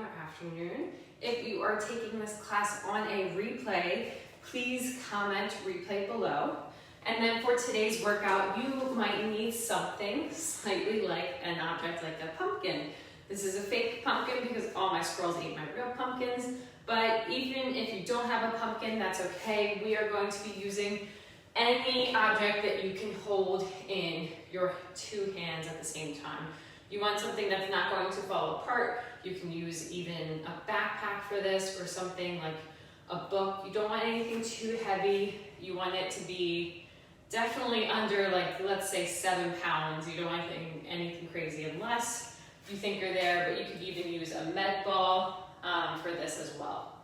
or afternoon. If you are taking this class on a replay, please comment replay below. And then for today's workout, you might need something slightly like an object like a pumpkin. This is a fake pumpkin because all my squirrels ate my real pumpkins. But even if you don't have a pumpkin, that's okay. We are going to be using any object that you can hold in your two hands at the same time. You want something that's not going to fall apart. You can use even a backpack for this or something like a book. You don't want anything too heavy. You want it to be definitely under, like, let's say 7 pounds. You don't want anything crazy unless you think you're there, but you could even use a med ball for this as well.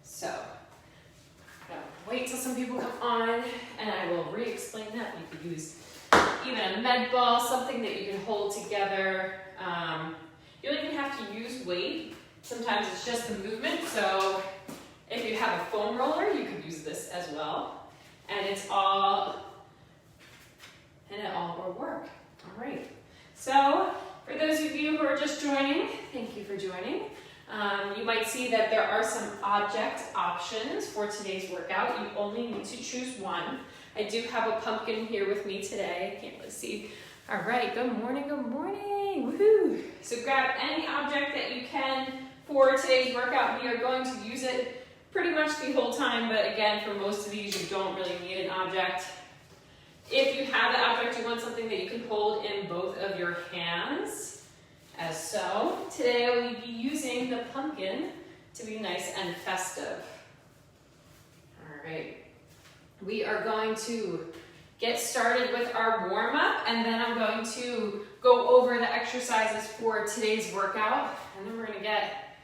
So, wait till some people come on and I will re-explain that. You could use even a med ball, something that you can hold together. You don't even have to use weight. Sometimes it's just the movement. So if you have a foam roller, you could use this as well. And it all will work. All right. So for those of you who are just joining, thank you for joining. You might see that there are some object options for today's workout. You only need to choose one. I do have a pumpkin here with me today. I can't really see. All right, good morning, woohoo. So grab any object that you can for today's workout. We are going to use it pretty much the whole time, but again, for most of these, you don't really need an object. If you have the object, you want something that you can hold in both of your hands, as so. Today, I will be using the pumpkin to be nice and festive. All right. We are going to get started with our warm-up, and then I'm going to go over the exercises for today's workout, and then we're going to get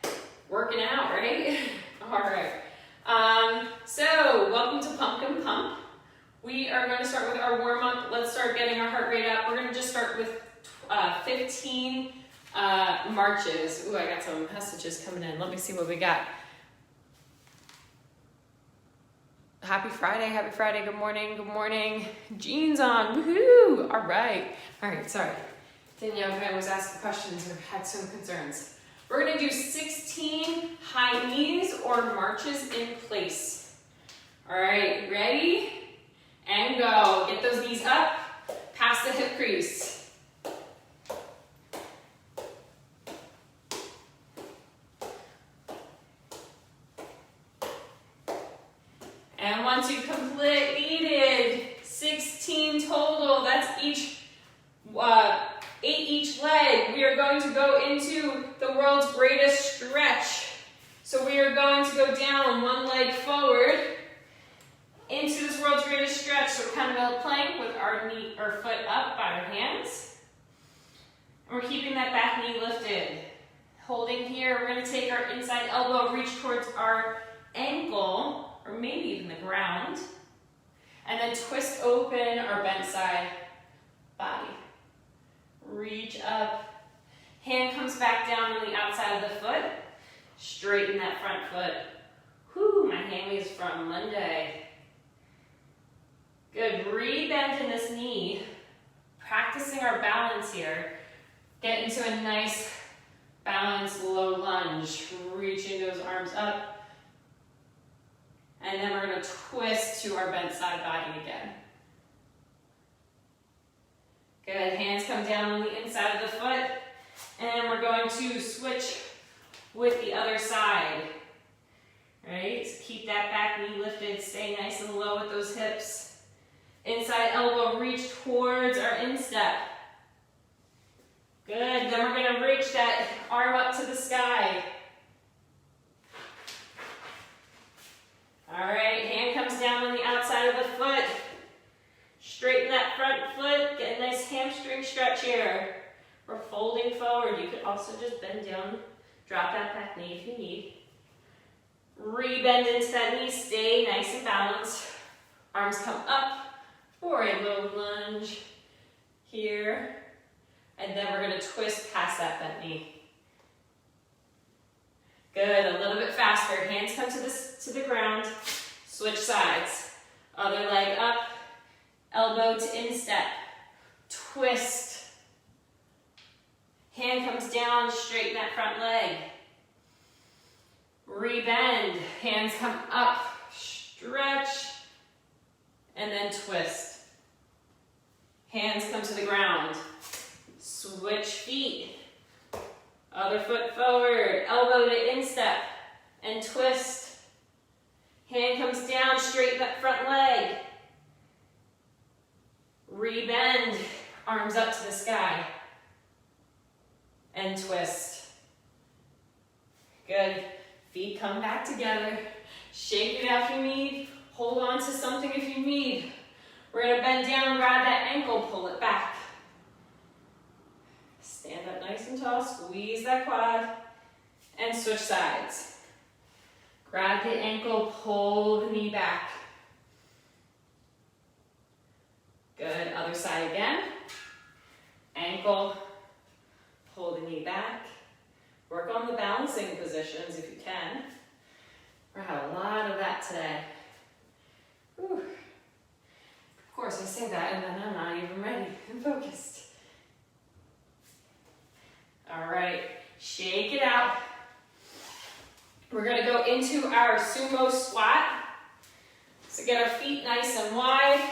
working out, right? All right. So welcome to Pumpkin Pump. We are going to start with our warm-up. Let's start getting our heart rate up. We're going to just start with 15 marches. Ooh, I got some messages coming in. Let me see what we got. Happy Friday, good morning. Jeans on, woohoo, all right, sorry. Danielle Graham was asking questions or had some concerns. We're gonna do 16 high knees or marches in place. All right, ready? And go. Get those knees up, past the hip crease. And once you've completed 16 total, that's 8 each leg, we are going to go into the world's greatest stretch. So we are going to go down one leg forward into this world's greatest stretch. So we're kind of a plank with our foot up by our hands. And we're keeping that back knee lifted. Holding here, we're going to take our inside elbow, reach towards our ankle, or maybe even the ground, and then twist open our bent side body. Reach up, hand comes back down on the outside of the foot, straighten that front foot. Whew, my hammies from Monday. Good, re-bend in this knee, practicing our balance here. Get into a nice balanced low lunge, reaching those arms up. And then we're going to twist to our bent side body again. Good, hands come down on the inside of the foot. And we're going to switch with the other side. Right, so keep that back knee lifted, stay nice and low with those hips. Inside elbow, reach towards our instep. Good, then we're going to reach that arm up to the sky. All right, hand comes down on the outside of the foot. Straighten that front foot, get a nice hamstring stretch here. We're folding forward. You could also just bend down, drop that back knee if you need. Re-bend into that knee, stay nice and balanced. Arms come up for a low lunge here. And then we're going to twist past that bent knee. Good, a little bit faster. Hands come to the ground. Switch sides. Other leg up. Elbow to instep. Twist. Hand comes down, straighten that front leg. Rebend, hands come up, stretch, and then twist. Hands come to the ground. Switch feet. Other foot forward, elbow to instep, and twist. Hand comes down, straighten that front leg. Rebend, arms up to the sky. And twist. Good. Feet come back together. Shake it out if you need. Hold on to something if you need. We're going to bend down, grab that ankle, pull it back. Stand up nice and tall, squeeze that quad, and switch sides. Grab the ankle, pull the knee back. Good, other side again. Ankle, pull the knee back. Work on the balancing positions if you can. We're gonna have a lot of that today. Whew. Of course, I say that and then I'm not even ready and focused. All right, shake it out. We're gonna go into our sumo squat. So get our feet nice and wide,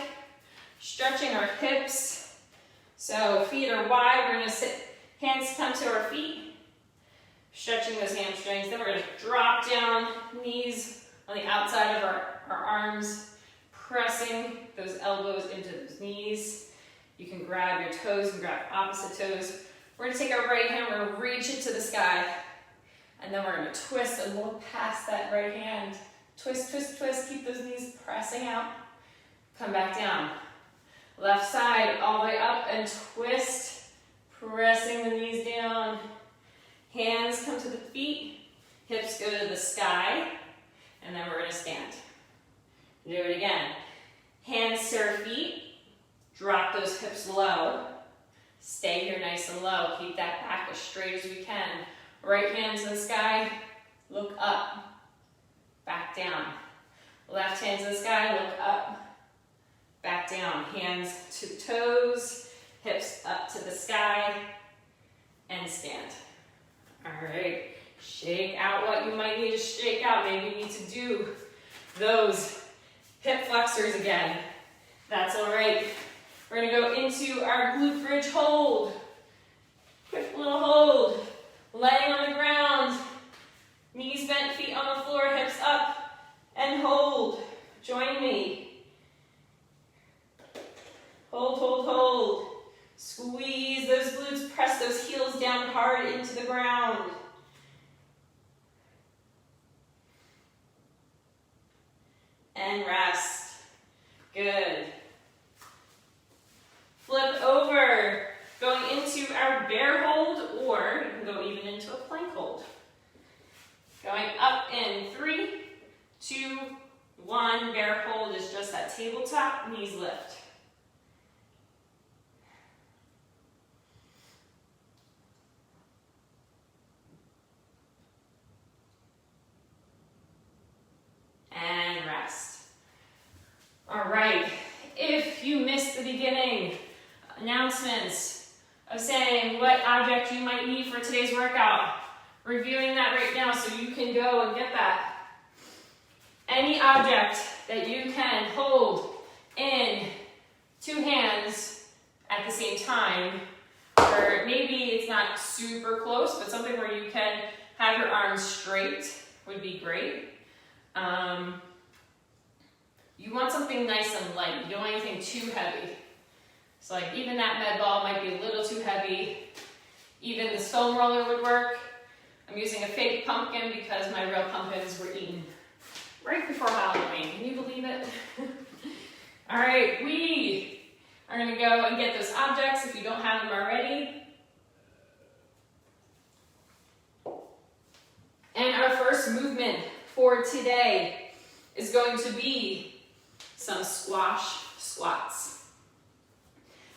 stretching our hips. So feet are wide, we're gonna sit, hands come to our feet. Stretching those hamstrings. Then we're going to drop down, knees on the outside of our arms, pressing those elbows into those knees. You can grab your toes and grab opposite toes. We're going to take our right hand, we're going to reach it to the sky. And then we're going to twist and look past that right hand. Twist, twist, twist. Keep those knees pressing out. Come back down. Left side all the way up and twist. Pressing the knees down. Hands come to the feet, hips go to the sky, and then we're going to stand. Do it again. Hands to our feet, drop those hips low. Stay here nice and low. Keep that back as straight as we can. Right hand to the sky, look up, back down. Left hand to the sky, look up, back down. Hands to toes, hips up to the sky, and stand. All right, shake out what you might need to shake out. Maybe you need to do those hip flexors again. That's all right. We're gonna go into our glute bridge hold. Quick little hold. Laying on the ground. Knees bent, feet on the floor, hips up, and hold. Join me. Hold, hold, hold. Squeeze those glutes, press those heels down hard into the ground. And rest. Good. Flip over, going into our bear hold, or you can go even into a plank hold. Going up in 3, 2, 1. Bear hold is just that tabletop, knees lift. And rest. All right, if you missed the beginning, announcements of saying what object you might need for today's workout, reviewing that right now so you can go and get that. Any object that you can hold in 2 hands at the same time, or maybe it's not super close, but something where you can have your arms straight would be great. You want something nice and light. You don't want anything too heavy. So like even that med ball might be a little too heavy. Even this foam roller would work. I'm using a fake pumpkin because my real pumpkins were eaten right before Halloween. Can you believe it? All right, we are gonna go and get those objects if you don't have them already. And our first movement for today is going to be some squash squats,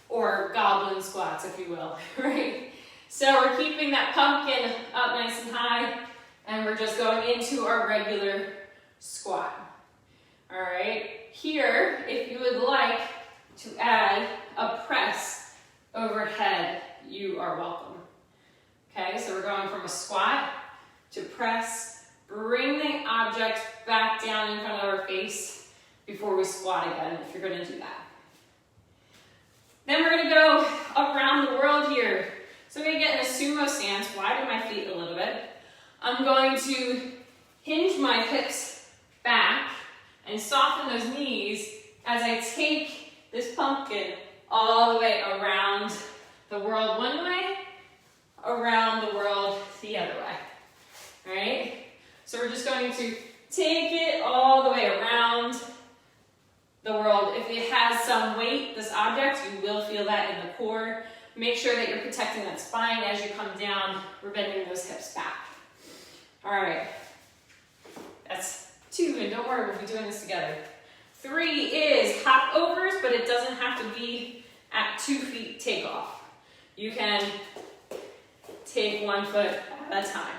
or goblin squats, if you will, right? So we're keeping that pumpkin up nice and high, and we're just going into our regular squat. All right, here, if you would like to add a press overhead, you are welcome. Okay, so we're going from a squat to press. Bring before we squat again, if you're gonna do that. Then we're gonna go around the world here. So I'm gonna get in a sumo stance, widen my feet a little bit. I'm going to hinge my hips back and soften those knees as I take this pumpkin all the way around the world one way, around the world the other way. All right? So we're just going to take it all the way around the world. If it has some weight, this object, you will feel that in the core. Make sure that you're protecting that spine as you come down. We're bending those hips back. All right. That's 2, and don't worry, we'll be doing this together. 3 is hop overs, but it doesn't have to be at 2 feet takeoff. You can take 1 foot at a time.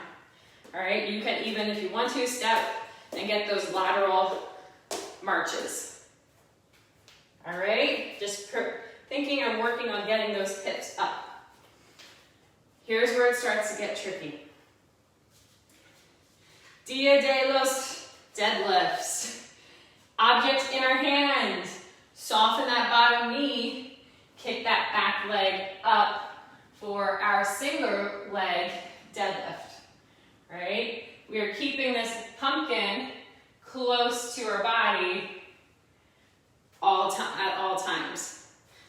All right, you can even, if you want to, step and get those lateral marches. All right, just thinking and working on getting those hips up. Here's where it starts to get tricky. Dia de los deadlifts. Object in our hand. Soften that bottom knee. Kick that back leg up for our single leg deadlift. Right? We are keeping this pumpkin close to our body at all times.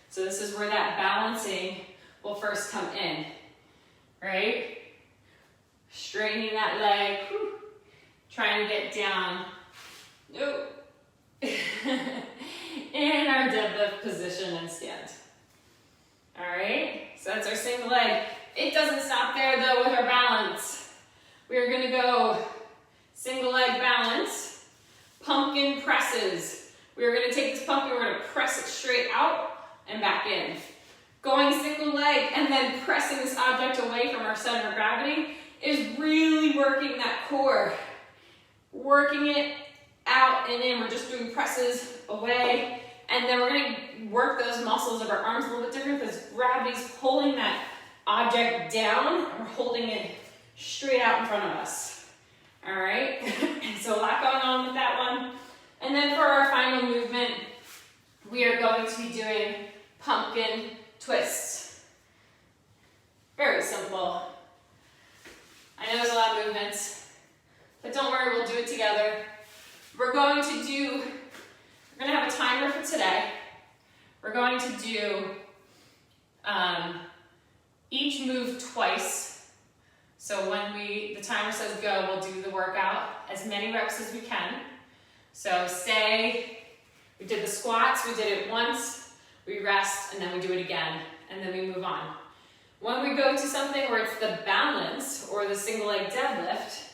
So this is where that balancing will first come in. Right? Straightening that leg. Whew. Trying to get down. Nope. In our deadlift position and stand. All right, so that's our single leg. It doesn't stop there though with our balance. We're gonna go single leg balance, pumpkin presses. We're gonna take this pumpkin, we're gonna press it straight out and back in. Going single leg and then pressing this object away from our center of gravity is really working that core. Working it out and in. We're just doing presses away. And then we're going to work those muscles of our arms a little bit different because gravity's pulling that object down. And we're holding it straight out in front of us. All right? So a lot going on with that one. And then for our final movement, we are going to be doing pumpkin twists. Very simple. I know there's a lot of movements. But don't worry, we'll do it together. We're going to have a timer for today. We're going to do each move twice. So when the timer says go, we'll do the workout as many reps as we can. So say we did the squats, we did it once, we rest, and then we do it again, and then we move on. When we go to something where it's the balance or the single leg deadlift,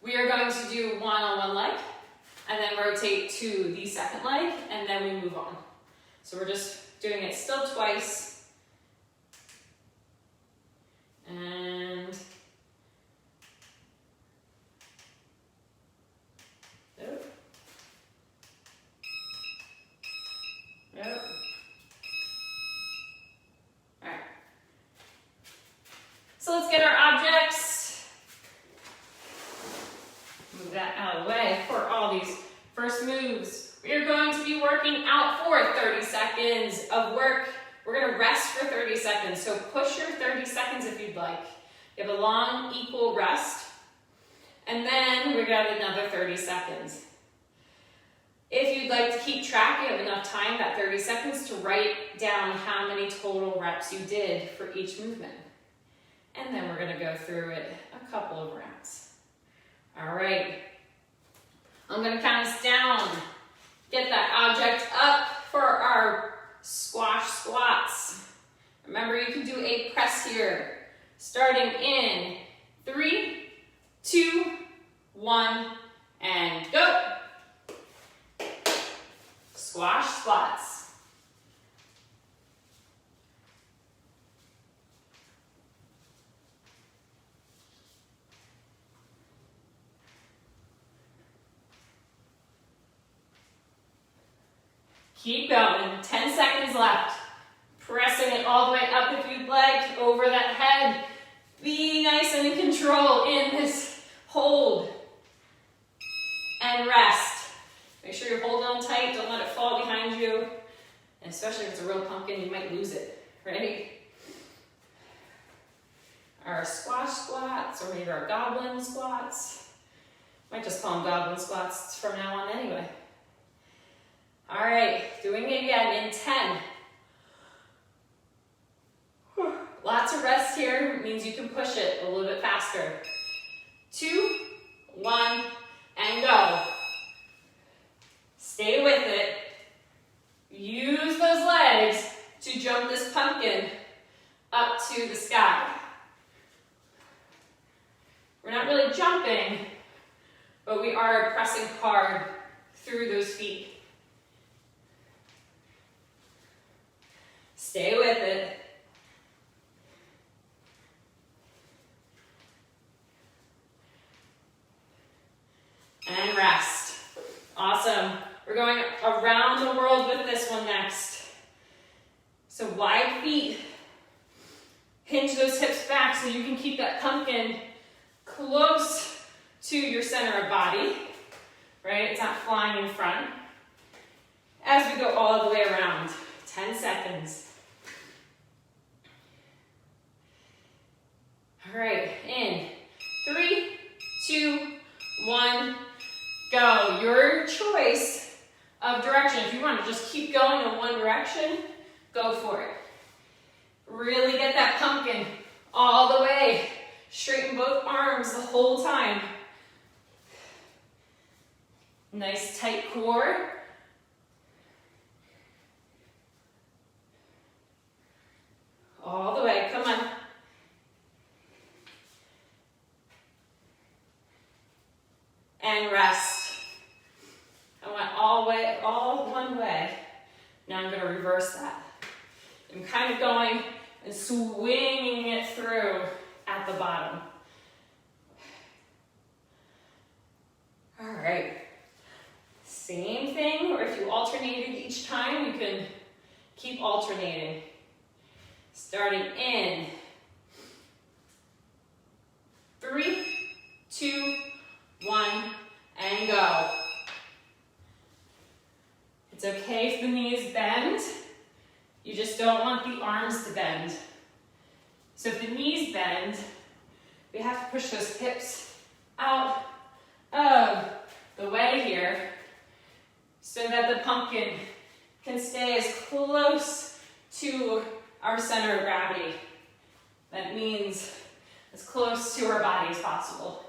we are going to do 1 on one leg, and then rotate to the second leg, and then we move on. So we're just doing it still twice. And yep. Yep. All right. So let's get our objects. Move that out of the way for all these first moves. We are going to be working out for 30 seconds of work. We're going to rest for 30 seconds. So push your 30 seconds if you'd like. You have a long, equal rest. And then we got another 30 seconds. If you'd like to keep track, you have enough time, that 30 seconds, to write down how many total reps you did for each movement. And then we're going to go through it a couple of rounds. All right, I'm gonna count us down. Get that object up for our squash squats. Remember, you can do a press here. Starting in 3, 2, 1, and go. Squash squats. Keep going, 10 seconds left. Pressing it all the way up if you'd like, over that head. Be nice and in control in this hold. And rest. Make sure you're holding on tight, don't let it fall behind you. And especially if it's a real pumpkin, you might lose it, right? Our squash squats, or maybe our goblin squats. Might just call them goblin squats from now on anyway. All right, doing it again in 10. Lots of rest here means you can push it a little bit faster. 2, 1, and go. Stay with it. Use those legs to jump this pumpkin up to the sky. We're not really jumping, but we are pressing hard through those feet. Stay with it. And rest. Awesome. We're going around the world with this one next. So wide feet. Hinge those hips back so you can keep that pumpkin close to your center of body, right? It's not flying in front. As we go all the way around, 10 seconds. All right, in 3, 2, 1, go. Your choice of direction. If you want to just keep going in one direction, go for it. Really get that pumpkin all the way. Straighten both arms the whole time. Nice tight core. All the way, come on. And rest. I went all one way. Now I'm going to reverse that. I'm kind of going and swinging it through at the bottom. All right. Same thing, or if you alternated each time, you can keep alternating. Starting in 3, 2, 1, and go. It's okay if the knees bend. You just don't want the arms to bend. So if the knees bend, we have to push those hips out of the way here so that the pumpkin can stay as close to our center of gravity. That means as close to our body as possible.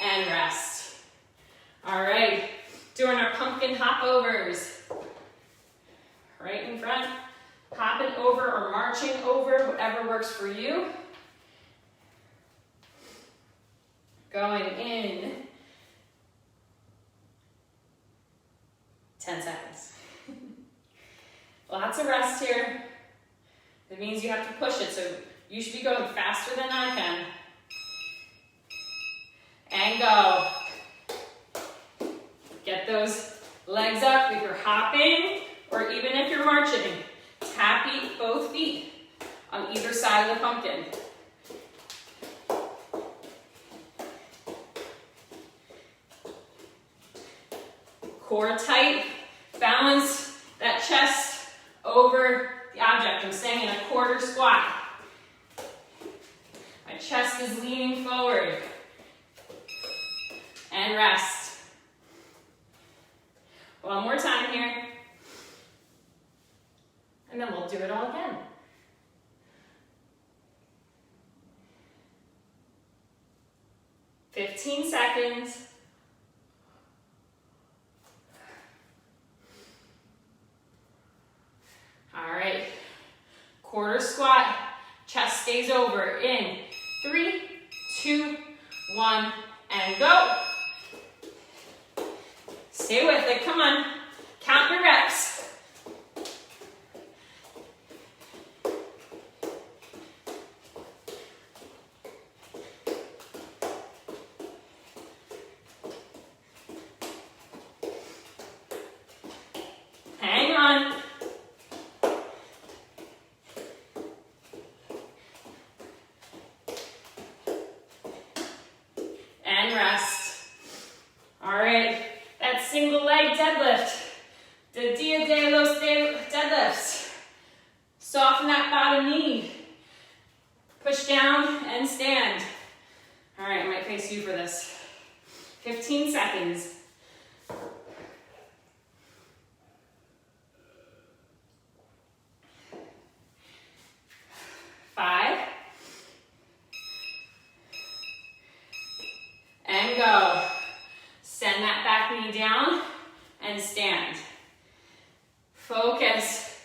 And rest. All right, doing our pumpkin hop overs. Right in front, hopping over or marching over, whatever works for you. Going in 10 seconds. Lots of rest here. It means you have to push it, so you should be going faster than I can. And go. Get those legs up if you're hopping or even if you're marching. Tap both feet on either side of the pumpkin. Core tight. Balance that chest over the object. I'm staying in a quarter squat. My chest is leaning forward. And rest. One more time here. And then we'll do it all again. "15 seconds. All right. Quarter squat. Chest stays over. In 3, 2, 1, and go. Stay with it. Come on. Count your reps. Hang on. And rest. All All right, that single leg deadlift, the Dia de los deadlifts. Soften that bottom knee. Push down and stand. All right, I might face you for this. 15 seconds. 5. And go. Send that back knee down and stand. Focus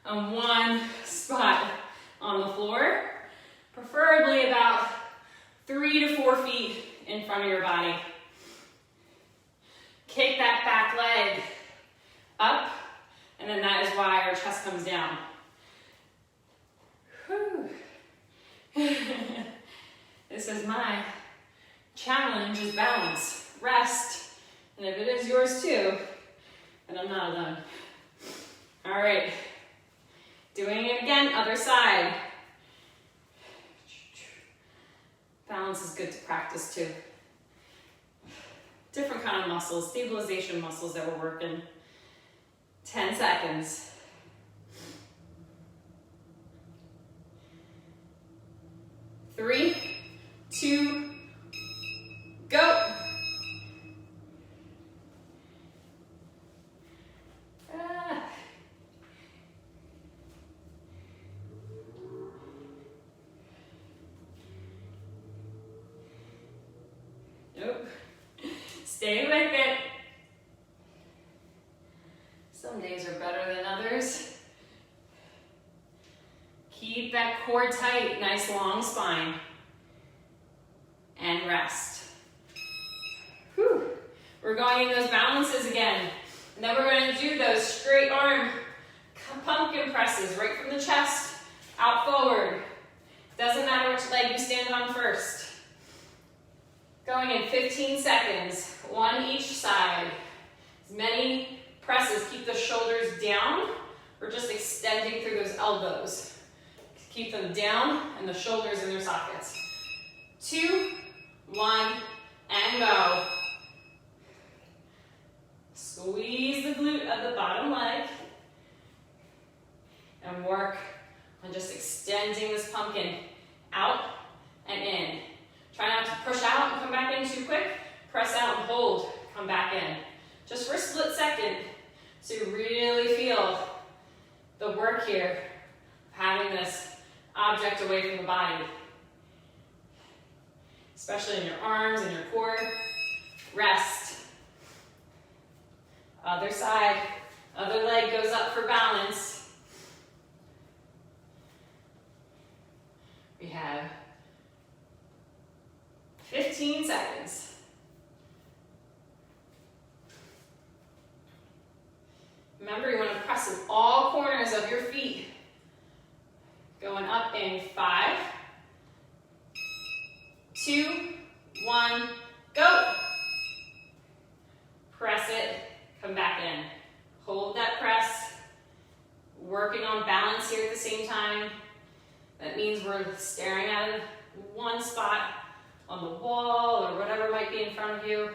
on one spot on the floor, preferably about 3 to 4 feet in front of your body. Kick that back leg up, and then that is why our chest comes down. Whew. This is my challenge, is balance, rest, and if it is yours too, then I'm not alone. All right, doing it again, other side. Balance is good to practice too. Different kind of muscles, stabilization muscles that we're working. 10 seconds. 3, 2, go. Nope. Stay with it. Some days are better than others. Keep that core tight, nice long spine. And rest. Whew. We're going in those balances again. And then we're going to do those straight arm pumpkin presses right from the chest out forward. Doesn't matter which leg you stand on first. Going in 15 seconds, one each side. As many presses, keep the shoulders down. We're just extending through those elbows. Keep them down and the shoulders in their sockets. 2, 1, and go. Squeeze the glute of the bottom leg and work on just extending this pumpkin out and in. Try not to push out and come back in too quick. Press out and hold, come back in. Just for a split second so you really feel the work here of having this object away from the body. Especially in your arms and your core. Rest. Other side. Other leg goes up for balance. We have 15 seconds. Remember, you want to press with all corners of your feet. Going up in 5, 2, 1, go. Press it, come back in. Hold that press. Working on balance here at the same time. That means we're staring at one spot on the wall or whatever might be in front of you.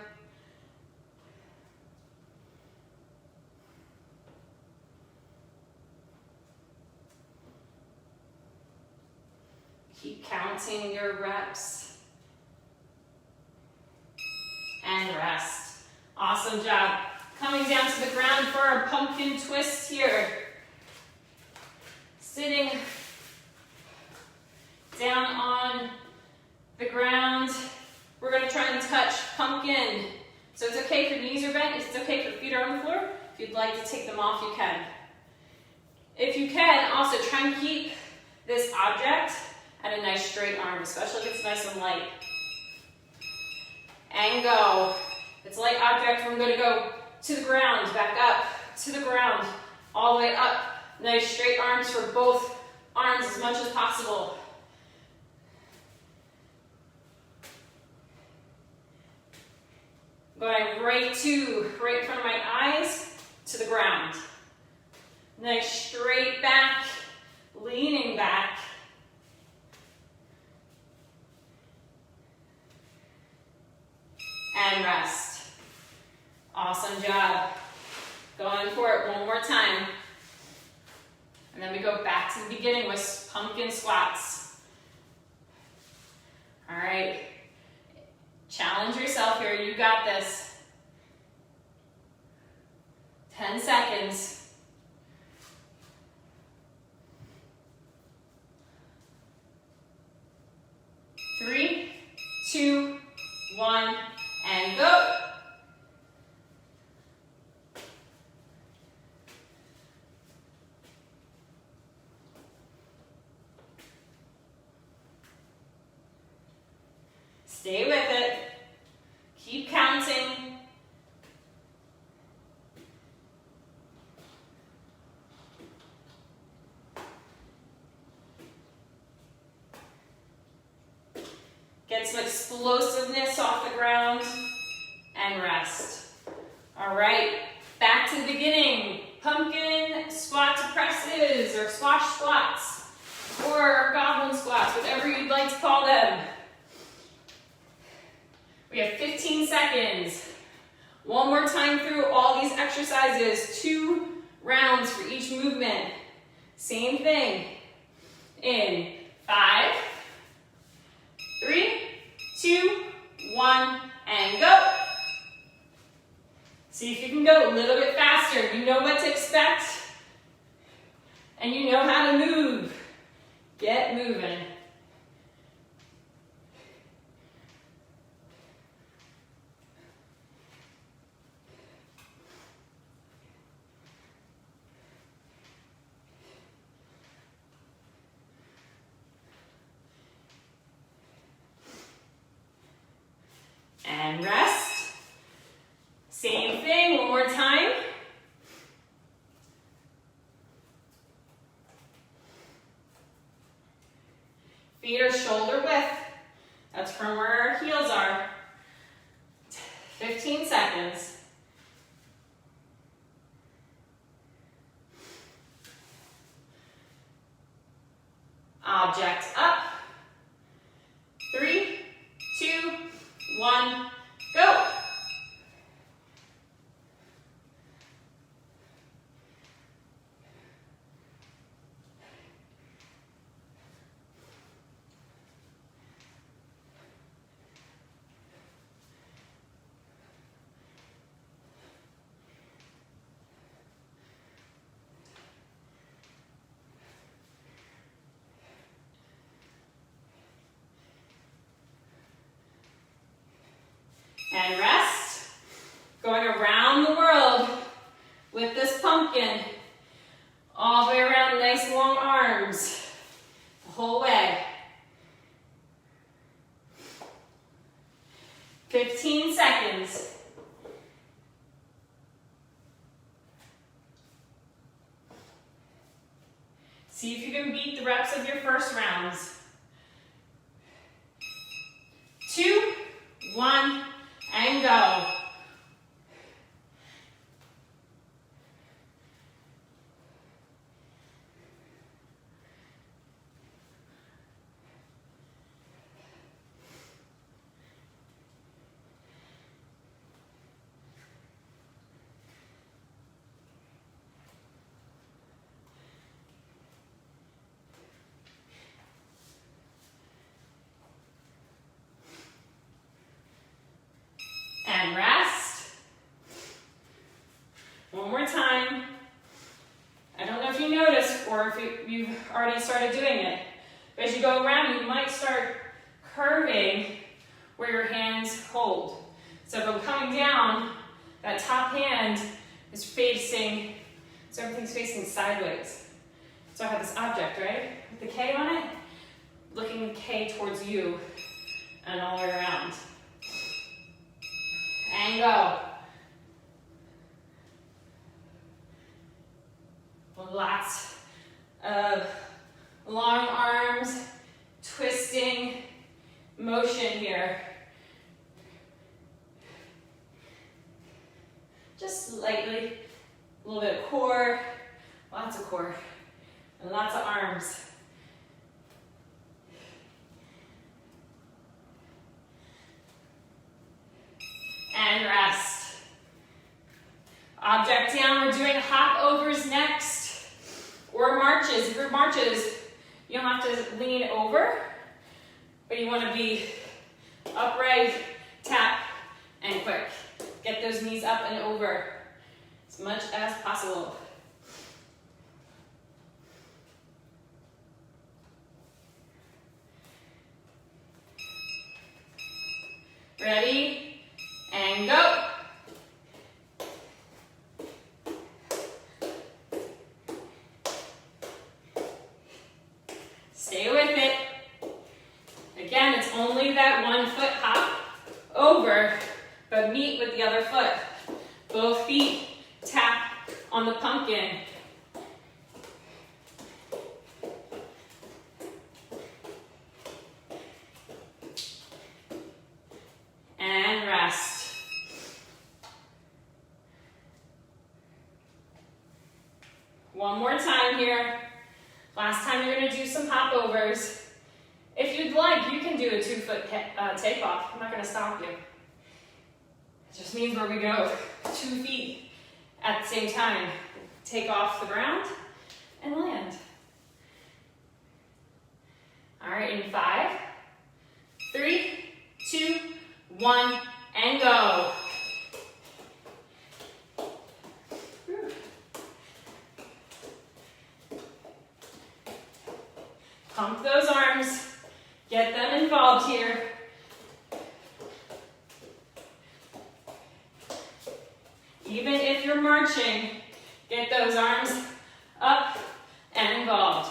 Keep counting your reps. And rest. Awesome job. Coming down to the ground for our pumpkin twist here. Sitting down on the ground. We're going to try and touch pumpkin. So it's okay if your knees are bent. It's okay if your feet are on the floor. If you'd like to take them off, you can. If you can, also try and keep this object at a nice straight arm, especially if it's nice and light. And go. If it's a light object, we're going to go to the ground, back up, to the ground, all the way up. Nice straight arms for both arms as much as possible. Going right in front of my eyes, to the ground. Nice straight back, leaning back. And rest. You got this. 10 seconds. 3, 2, 1, and go. Stay with it. Keep counting. Get some explosiveness off the ground and rest. All right, back to the beginning. Pumpkin squat to presses or squash squats or goblin squats, whatever you'd like to call them. We have 15 seconds. One more time through all these exercises, 2 rounds for each movement. Same thing. In 5, 3, 2, 1, and go. See if you can go a little bit faster. You know what to expect, and you know how to move. Get moving. And rest. Same thing, one more time. Feet are shoulder width. That's from where our heels are. 15 seconds. Object up. 3, 2, 1, go. And rest. Going around the world with this pumpkin. All the way around, nice long arms. The whole way. 15 seconds. See if you can beat the reps of your first rounds. 2, 1, and go. And rest. One more time. I don't know if you noticed or if you've already started doing it, but as you go around, you might start curving where your hands hold. So if I'm coming down, that top hand is facing, so everything's facing sideways. So I have this object, right, with the K on it, looking the K towards you and all the way around. And go. Lots of long arms, twisting motion here. Just lightly, a little bit of core, lots of core, and lots of arms. And rest. Object down, we're doing hop overs next, or marches. If you're marches, you don't have to lean over, but you want to be upright, tap, and quick. those knees up and over as much as possible. Ready, and go. Stay with it. Again, it's only that 1 foot hop over, but meet with the other foot. Both feet tap on the pumpkin. And rest. One more time here. Last time you're going to do some hop overs. If you'd like, you can do a 2 foot takeoff. I'm not going to stop you. It just means where we go 2 feet at the same time. Take off the ground and land. All right, in 5, 3, 2, 1, and go. Whew. Pump those arms. Get them involved here. Even if you're marching, get those arms up and involved.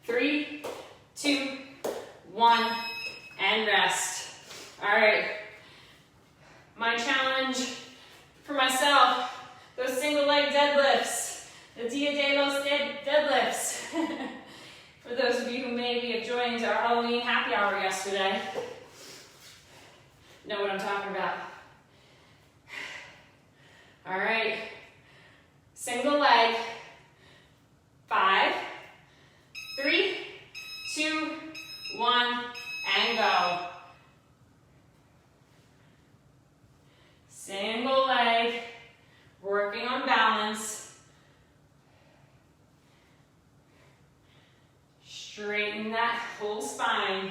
3, 2, 1, and rest. All right. My challenge for myself, those single leg deadlifts. The Dia de los deadlifts. For those of you who maybe have joined our Halloween happy hour yesterday, know what I'm talking about. All right, single leg, 5, 3, 2, 1, and go. Single leg, working on balance. Straighten that whole spine.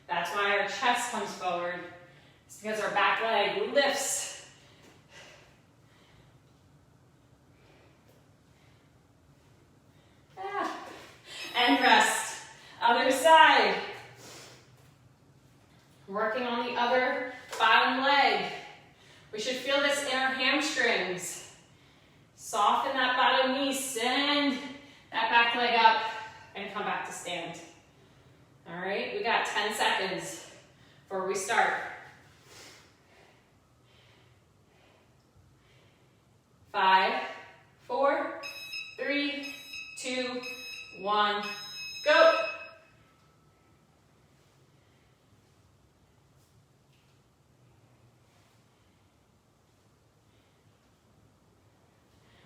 That's why our chest comes forward. It's because our back leg lifts. And rest. Other side. Working on the other bottom leg. We should feel this in our hamstrings. Soften that bottom knee, send that back leg up, and come back to stand. All right, we got 10 seconds before we start. 5, 4, 3, 2, 1, go.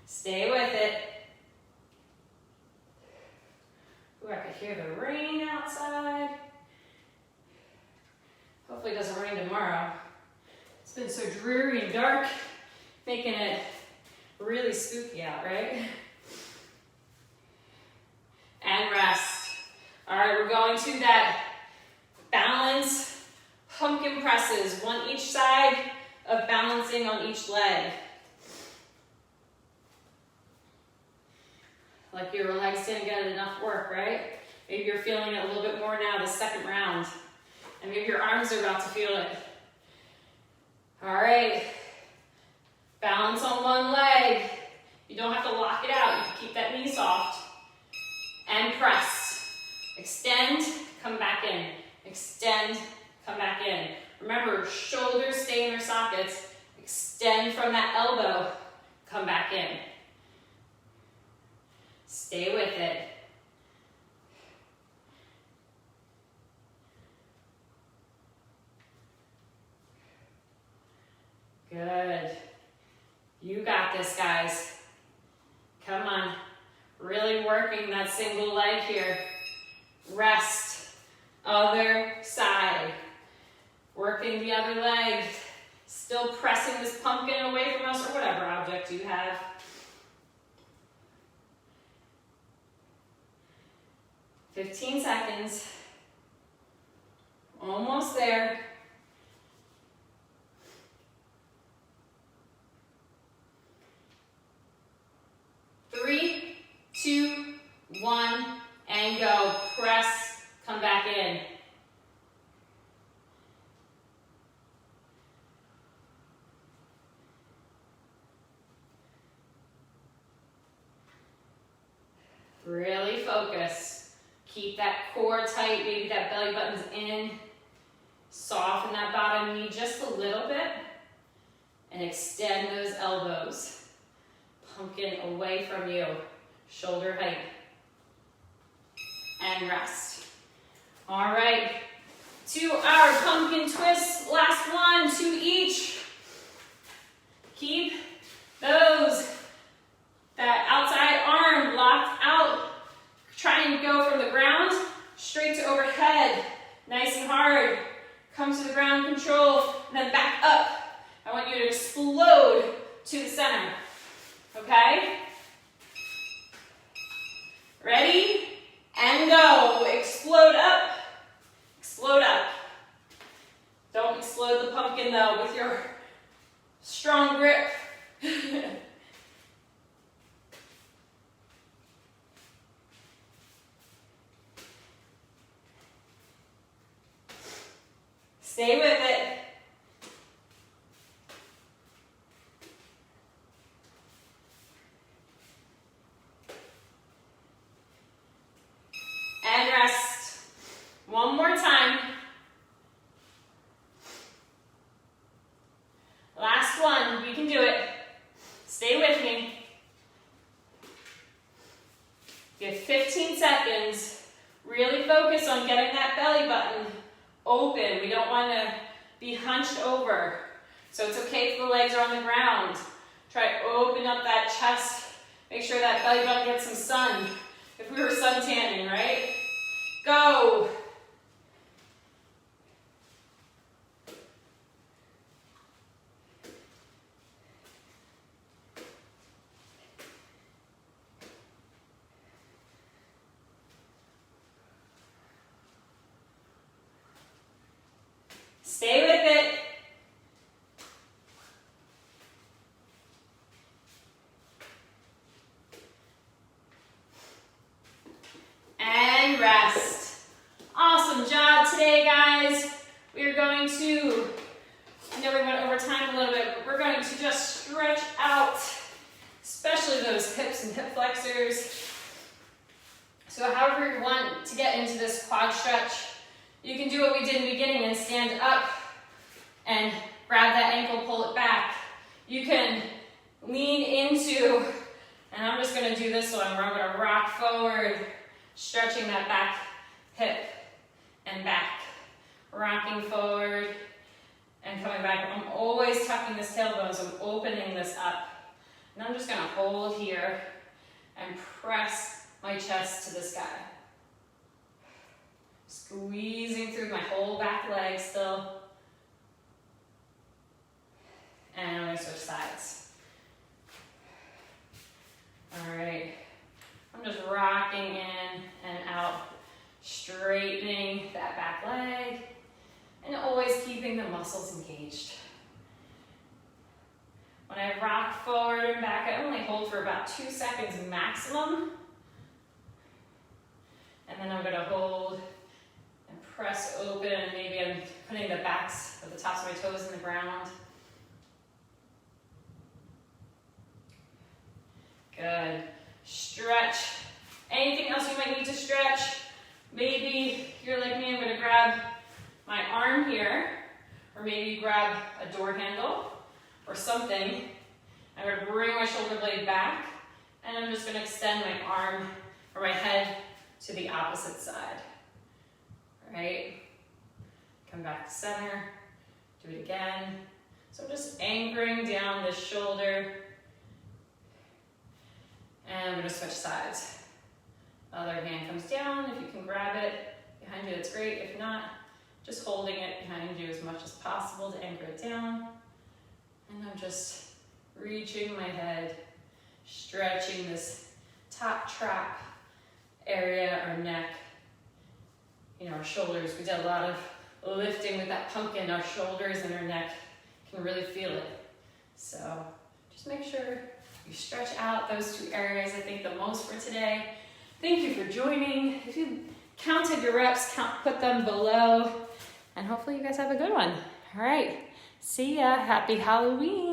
Stay with it. Ooh, I could hear the rain outside. Hopefully it doesn't rain tomorrow. It's been so dreary and dark, making it really spooky out, right? And rest. All right, we're going to that balance pumpkin presses, one each side of balancing on each leg. Like your legs didn't get enough work, right? Maybe you're feeling it a little bit more now this second round. And maybe your arms are about to feel it. All right. Balance on one leg. You don't have to lock it out. You can keep that knee soft. And press. Extend, come back in. Extend, come back in. Remember, shoulders stay in their sockets. Extend from that elbow, come back in. Stay with it. Good. You got this, guys. Come on. Really working that single leg here. Rest. Other side. Working the other leg. Still pressing this pumpkin away from us or whatever object you have. 15 seconds. Almost there. 3, 2, 1, and go. Press, come back in. Really focus. Keep that core tight, maybe that belly button's in. Soften that bottom knee just a little bit. And extend those elbows. Pumpkin away from you. Shoulder height. And rest. All right. To our pumpkin twists. Last one, 2 each. Keep that outside arm locked out. Try and go from the ground straight to overhead. Nice and hard. Come to the ground, control, and then back up. I want you to explode to the center. Okay? Ready? And go. Explode up. Explode up. Don't explode the pumpkin though with your strong grip. Stay with it. And rest. One more time. Last one. You can do it. Stay with me. You have 15 seconds. Really focus on getting that belly button open. We don't want to be hunched over. So it's okay if the legs are on the ground. Try to open up that chest. Make sure that belly button gets some sun. If we were sun tanning, right? Go. Stay with it. And rest. Awesome job today, guys. We are going to, I know we went over time a little bit, but we're going to just stretch out, especially those hips and hip flexors. So however you want to get into this quad stretch, you can do what we did in the beginning and stand up and grab that ankle, pull it back. You can lean into, and I'm just gonna do this one where I'm gonna rock forward, stretching that back hip and back. Rocking forward and coming back. I'm always tucking this tailbone, so I'm opening this up. And I'm just gonna hold here and press my chest to the sky. Squeezing through my whole back leg still. And I'm gonna switch sides. All right. I'm just rocking in and out, straightening that back leg, and always keeping the muscles engaged. When I rock forward and back, I only hold for about 2 seconds maximum. And then I'm gonna hold and press open, and maybe I'm putting the backs of the tops of my toes in the ground. Good. Stretch. Anything else you might need to stretch? Maybe you're like me, I'm gonna grab my arm here, or maybe grab a door handle or something. I'm gonna bring my shoulder blade back, and I'm just gonna extend my arm or my head to the opposite side. All right? Come back to center. Do it again. So I'm just anchoring down this shoulder. And I'm gonna switch sides. Other hand comes down. If you can grab it behind you, that's great. If not, just holding it behind you as much as possible to anchor it down. And I'm just reaching my head, stretching this top trap area or neck our shoulders. We did a lot of lifting with that pumpkin. Our shoulders and our neck can really feel it. So just make sure you stretch out those two areas, I think, the most for today. Thank you for joining. If you counted your reps, put them below. And hopefully you guys have a good one. All right. See ya. Happy Halloween.